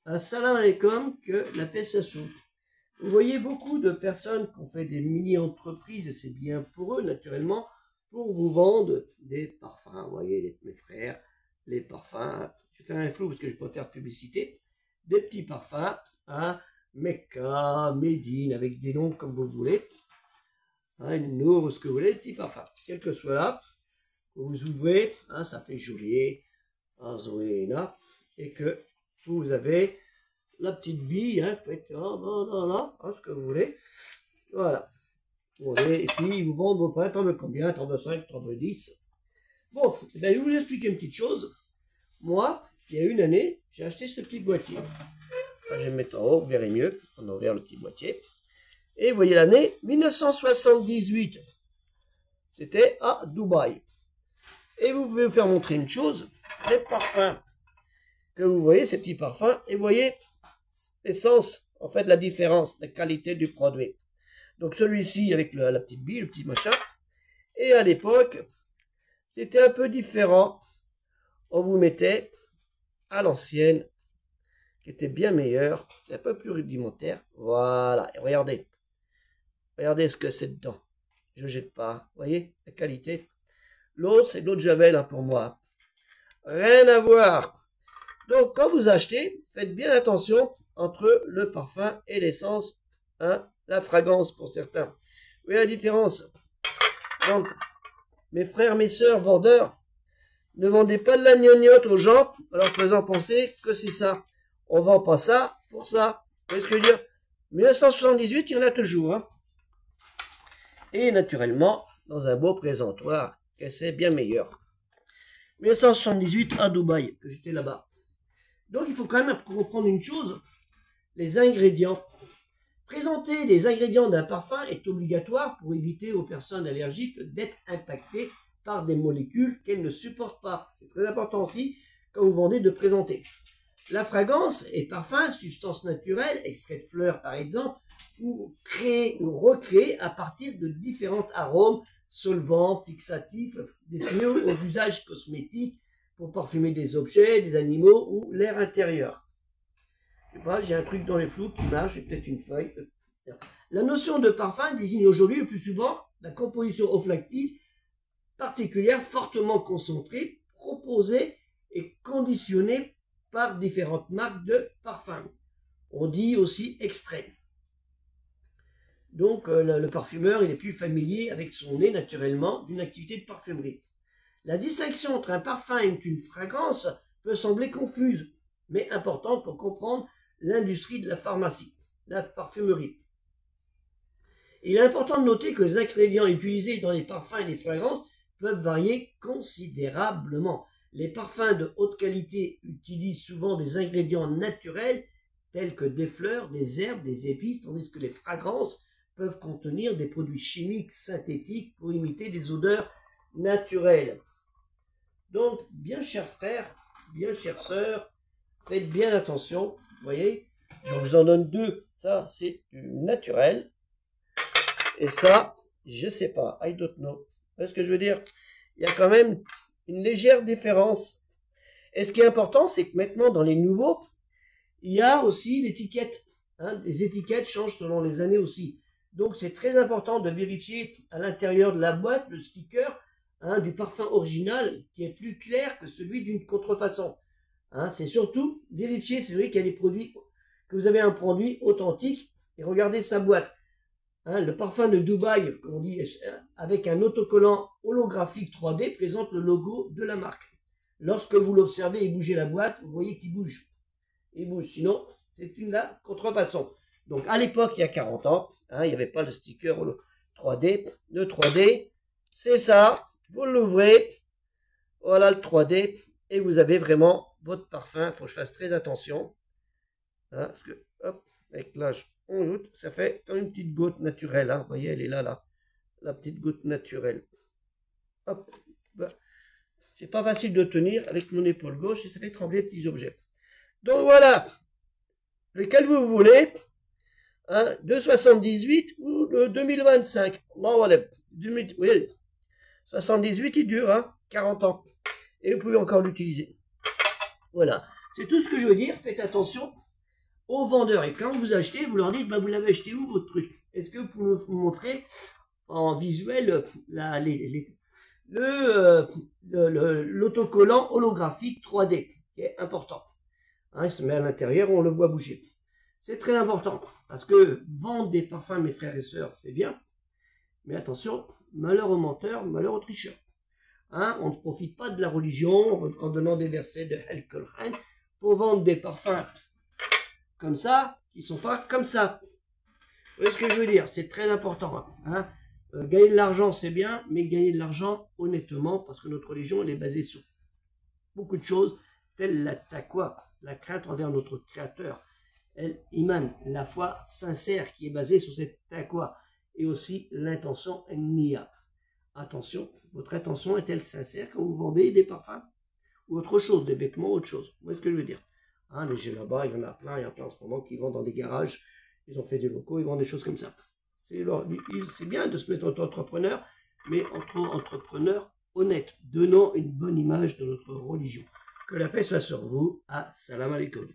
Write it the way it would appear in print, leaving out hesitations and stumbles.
Assalamu alaikum, que la paix s'assout. Vous voyez beaucoup de personnes qui ont fait des mini-entreprises, et c'est bien pour eux, naturellement, pour vous vendre des parfums. Vous voyez, mes frères, les parfums, je fais un flou parce que je peux faire publicité, des petits parfums, hein, Mecca, Médine, avec des noms comme vous voulez, hein, Nour, ce que vous voulez, des petits parfums. Quel que soit là, vous ouvrez, hein, ça fait joli, Azoéna, et que vous avez la petite bille, hein, faites ce que vous voulez. Voilà. Et puis, ils vous vendent vos pains, t'en veux combien? T'en veux 5, t'en veux 10. Bon, ben, je vais vous expliquer une petite chose. Moi, il y a une année, j'ai acheté ce petit boîtier. Enfin, je vais me mettre en haut, vous verrez mieux. On a ouvert le petit boîtier. Et vous voyez l'année 1978. C'était à Dubaï. Et vous pouvez vous faire montrer une chose. Les parfums que vous voyez, ces petits parfums, et vous voyez l'essence, en fait, la différence, la qualité du produit. Donc celui-ci avec la petite bille, le petit machin. Et à l'époque, c'était un peu différent. On vous mettait à l'ancienne, qui était bien meilleure. C'est un peu plus rudimentaire. Voilà. Et regardez. Regardez ce que c'est dedans. Je ne jette pas. Vous voyez la qualité. L'autre, c'est de l'eau de Javel, hein, pour moi. Rien à voir. Donc, quand vous achetez, faites bien attention entre le parfum et l'essence, hein, la fragrance pour certains. Vous voyez la différence? Donc, mes frères, mes sœurs, vendeurs, ne vendez pas de la gnognotte aux gens en leur faisant penser que c'est ça. On vend pas ça pour ça. Vous voyez ce que je veux dire? 1978, il y en a toujours. Hein. Et naturellement, dans un beau présentoir, que c'est bien meilleur. 1978 à Dubaï, que j'étais là-bas. Donc il faut quand même comprendre une chose, les ingrédients. Présenter les ingrédients d'un parfum est obligatoire pour éviter aux personnes allergiques d'être impactées par des molécules qu'elles ne supportent pas. C'est très important aussi quand vous vendez de présenter. La fragrance et parfum, substance naturelle, extrait de fleurs par exemple, ou créer ou recréer à partir de différents arômes, solvants, fixatifs, destinés aux usages cosmétiques, pour parfumer des objets, des animaux ou l'air intérieur. Je sais pas, j'ai un truc dans les flous qui marche, j'ai peut-être une feuille. La notion de parfum désigne aujourd'hui le plus souvent la composition olfactive particulière fortement concentrée, proposée et conditionnée par différentes marques de parfums. On dit aussi extrait. Donc le parfumeur il est plus familier avec son nez naturellement d'une activité de parfumerie. La distinction entre un parfum et une fragrance peut sembler confuse, mais importante pour comprendre l'industrie de la pharmacie, la parfumerie. Il est important de noter que les ingrédients utilisés dans les parfums et les fragrances peuvent varier considérablement. Les parfums de haute qualité utilisent souvent des ingrédients naturels tels que des fleurs, des herbes, des épices, tandis que les fragrances peuvent contenir des produits chimiques synthétiques pour imiter des odeurs naturelles. Donc, bien chers frères, bien chères sœurs, faites bien attention. Vous voyez, je vous en donne deux. Ça, c'est du naturel. Et ça, je sais pas. I don't know. Vous voyez ce que je veux dire? Il y a quand même une légère différence. Et ce qui est important, c'est que maintenant, dans les nouveaux, il y a aussi l'étiquette. Hein, les étiquettes changent selon les années aussi. Donc, c'est très important de vérifier à l'intérieur de la boîte le sticker, hein, du parfum original qui est plus clair que celui d'une contrefaçon. Hein, c'est surtout vérifier, c'est vrai qu'il y a des produits, que vous avez un produit authentique et regardez sa boîte. Hein, le parfum de Dubaï, comme on dit, avec un autocollant holographique 3D, présente le logo de la marque. Lorsque vous l'observez et bougez la boîte, vous voyez qu'il bouge. Il bouge, sinon c'est une contrefaçon. Donc à l'époque, il y a 40 ans, hein, il n'y avait pas le sticker 3D. Le 3D, c'est ça. Vous l'ouvrez, voilà le 3D, et vous avez vraiment votre parfum. Il faut que je fasse très attention. Hein, parce que, hop, avec l'âge, on goûte, ça fait comme une petite goutte naturelle. Hein, vous voyez, elle est là, la petite goutte naturelle. Hop, bah, c'est pas facile de tenir avec mon épaule gauche, et ça fait trembler les petits objets. Donc voilà, lequel vous voulez, hein, de 78 ou de 2025. Bon, voilà, oui, 78, il dure, hein, 40 ans. Et vous pouvez encore l'utiliser. Voilà. C'est tout ce que je veux dire. Faites attention. aux vendeurs. Et quand vous achetez, vous leur dites, bah, vous l'avez acheté où votre truc? Est-ce que vous pouvez vous montrer en visuel l'autocollant holographique 3D, qui est important. Hein, il se met à l'intérieur, on le voit bouger. C'est très important, parce que vendre des parfums, mes frères et sœurs, c'est bien, mais attention, malheur aux menteurs, malheur aux tricheurs. Hein, on ne profite pas de la religion en donnant des versets de Al-Qur'an pour vendre des parfums comme ça, qui ne sont pas comme ça. Vous voyez ce que je veux dire? C'est très important. Hein. Gagner de l'argent, c'est bien, mais gagner de l'argent honnêtement, parce que notre religion, elle est basée sur beaucoup de choses, telles la taqwa, la crainte envers notre Créateur, l'iman, la foi sincère qui est basée sur cette taqwa, et aussi l'intention niya. Attention, votre intention est-elle sincère quand vous vendez des parfums ou autre chose, des vêtements, autre chose? Vous voyez ce que je veux dire? Hein, les jeux là-bas, il y en a plein en ce moment qui vendent dans des garages, ils ont fait des locaux, ils vendent des choses comme ça. C'est bien de se mettre entre entrepreneurs, mais entre entrepreneurs honnêtes, donnant une bonne image de notre religion. Que la paix soit sur vous. Assalamu alaikum.